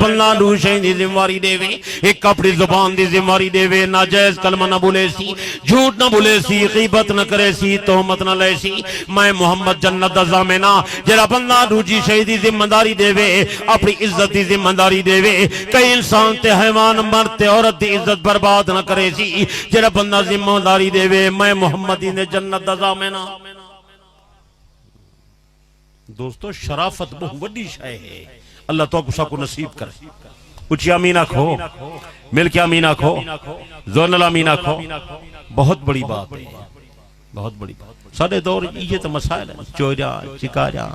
بندہ دوشیں دی ذمہواری دے وے ایک اپنی زبان دی ذمہواری دے وے ناجائز کلمہ نہ بولے سی جھوٹ نہ بولے سی غیبت نہ کرے سی تہمت نہ لے سی میں محمد جنت دا ضامنہ جڑا بندہ دوجی شہیدی ذمہ داری دے وے اپنی عزت دی ذمہ داری دے وے کئی انسان تے حیوان مرد تے عورت دی عزت برباد نہ کرے سی جڑا بندہ ذمہ داری دے وے میں محمد نے جنت دا ضامنہ دوستو شرافت بہت وڈی شے ہے اللہ تو کو نصیب کرے اچھی امین آکھو مل کے امین آکھو زون اللہ امین آکھو بہت بڑی بات ہے بہت بڑی بات سارے دور یہ تو مسائل ہیں چوریاں چکاریاں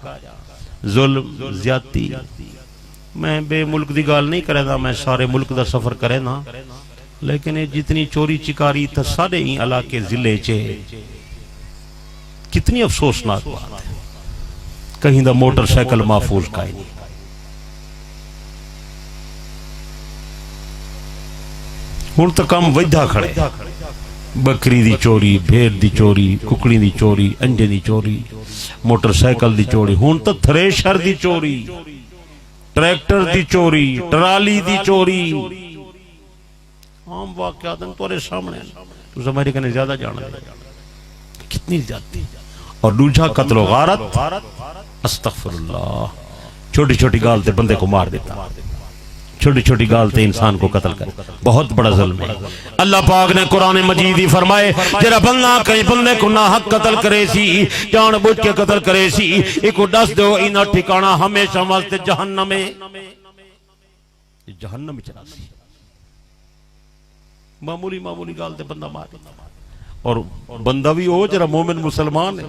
ظلم زیادتی میں بے ملک دی گال نہیں کرے دا میں سارے ملک دا سفر کرے نا لیکن جتنی چوری چکاری تا سارے ہی علاقے ضلع چے کتنی افسوسناک بات ہے کہیں دا موٹر سائیکل محفوظ کائی نہیں ہون تو کام ویدھا کھڑے بکری دی چوری بھیڑ دی چوری ککڑی دی چوری انڈے دی چوری موٹر سائیکل دی چوری ہون تو تھریشر دی چوری ٹریکٹر دی چوری ٹرالی دی چوری عام واقعات ہیں تورے سامنے تو امریکہ نے زیادہ جانا ہے کتنی زیادتی اور دوجھا قتل و غارت استغفر اللہ چھوٹی چھوٹی گال تے بندے کو مار دیتا چھوٹی چھوٹی گال تے انسان کو قتل کر بہت بڑا ظلم ہے اللہ پاک نے قرآن مجید ہی فرمائے جرا بندہ کئی بندے کو ناحق قتل کرے سی جان بوجھ کے قتل کرے سی ایک ڈس دو اینا ٹھکانا ہمیشہ واسطے جہنم میں جہنم میں چلا سی معمولی گال تے بندہ مار اور بندہ بھی ہو جرا مومن مسلمان ہے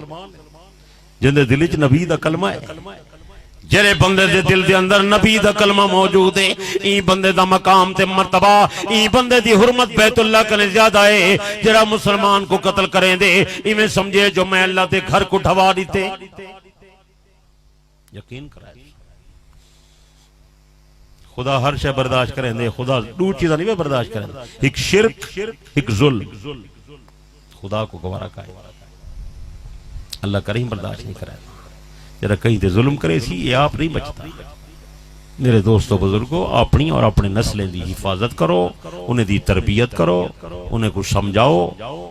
جندے دل وچ نبی دا کلمہ ہے جرے بندے دے دل دے اندر نبی دا کلمہ موجود ہے ای بندے دا مقام تے مرتبہ ای بندے دی حرمت بیت اللہ کنے زیادہ ہے جرا مسلمان کو قتل کریں دے ای میں سمجھے جو میں اللہ دے گھر کو ڈھوا دیتے یقین کرائے خدا ہر شے برداشت کریں دے خدا دو چیزیں نہیں برداشت کریں دے ایک شرک ایک ظلم خدا کو گوارا کائے اللہ کریم برداشت نہیں کرائے جرا کہیں تے ظلم کرے سی یہ آپ نہیں بچتا میرے دوستو بزرگو اپنی اور اپنے نسلیں دی حفاظت کرو انہیں دی تربیت کرو انہیں کو سمجھاؤ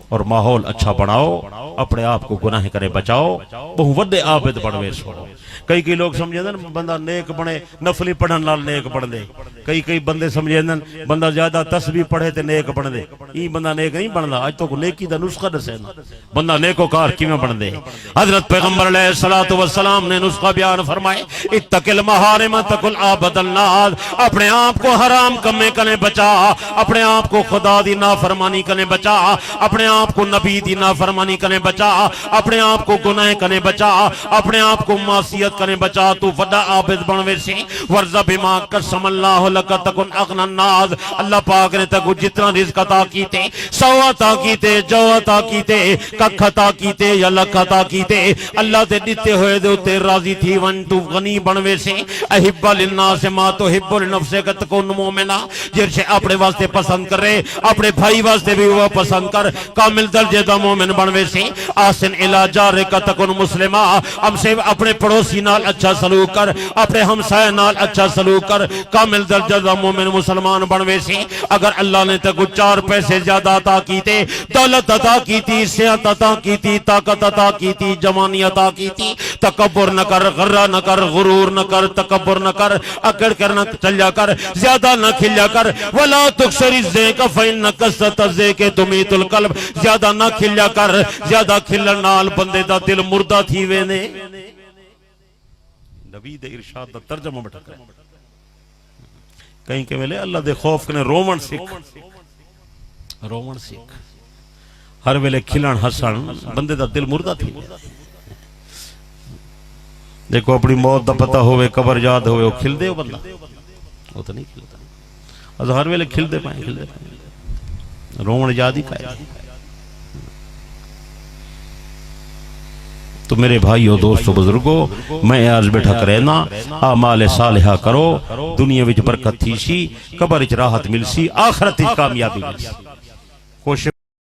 اور ماحول اچھا بناؤ اپنے آپ کو گناہ کرے بچاؤ بہت وڈے عابد بڑھوے سوڑو کئی لوگ سمجھے دن بندہ نیک بنے نفلی پڑھن لال نیک بڑھ دے کئی بندے سمجھے دن بندہ زیادہ تسبیح پڑھے تے نیک بڑھ دے یہ بندہ نیک نہیں بڑھنا آج تو نیکی دا نسخہ دسے بندہ نیکو کار کیوں بڑھ دے حضرت پیغمبر علیہ السلام نے نسخہ بیان فرمائے اتق المحارم تق العبد الناس اپنے آپ کو حرام کمے کنے بچا اپنے آپ کو خدا دی نافرمانی کنے بچا اپنے آپ کو نبی دی نافرمانی کنے بچا اپنے آپ کو گناہ کنے بچا اپنے آپ کو معصیت کنے بچا تو وڈا عابد بنوے سے ورزہ بما قسم اللہ لکا تکن اغنى الناس اللہ پاک نے تکو جتنا رزق عطا کیتے سو عطا کیتے جو عطا کیتے ککھ عطا کیتے یا لکھ عطا کیتے اللہ تے دیتے ہوئے دے تے راضی تھی ون تو غنی بنوے سے احب للناس ما تحب لنفسک تکون مومنہ جرشے اپنے واسطے پسند کرے اپنے بھائی واسطے بھی وہ پسند کر کامل درجے دا مومن بنوے سے آسن الى جارک تکون مسلمہ ہم سے اپنے پڑوسی نال اچھا سلوک کر اپنے ہمسائے نال اچھا سلوک کر کامل درجہ دا مومن مسلمان بنوے سے اگر اللہ نے تکو 4 پیسے زیادہ عطا کیتے دولت عطا کیتی صحت عطا کیتی طاقت عطا کیتی جوانی عطا کیتی تکبر نہ کر غرہ نہ کر غرور نہ کر تکبر نہ کر اکڑ کر نہ چلیا کر زیادہ نہ کھلیا کر ولا تکسر الزیک فإن کسرت الزیک تمیت القلب زیادہ نہ کھلیا کر زیادہ کھلن نال بندے دا دل مردہ تھی وینے نبی دے ارشاد دا ترجمہ بٹھا کر کہیں کہ ویلے اللہ دے خوف کنے رومن سکھ ہر ویلے کھلن حسن بندے دا دل مردہ تھی دیکھو اپنی موت دا پتہ ہوئے قبر یاد ہوئے وہ کھل دے ہو بندہ وہ تو نہیں کھلتا از ہر ویلے کھل دے پائیں رومن یاد ہی کھائے تو میرے بھائیو دوستو بزرگو میں آج بیٹھا کرے نا اعمال صالحہ کرو دنیا وچ برکت تھی سی قبر وچ راحت مل سی آخرت وچ کامیابی مل سی کوشش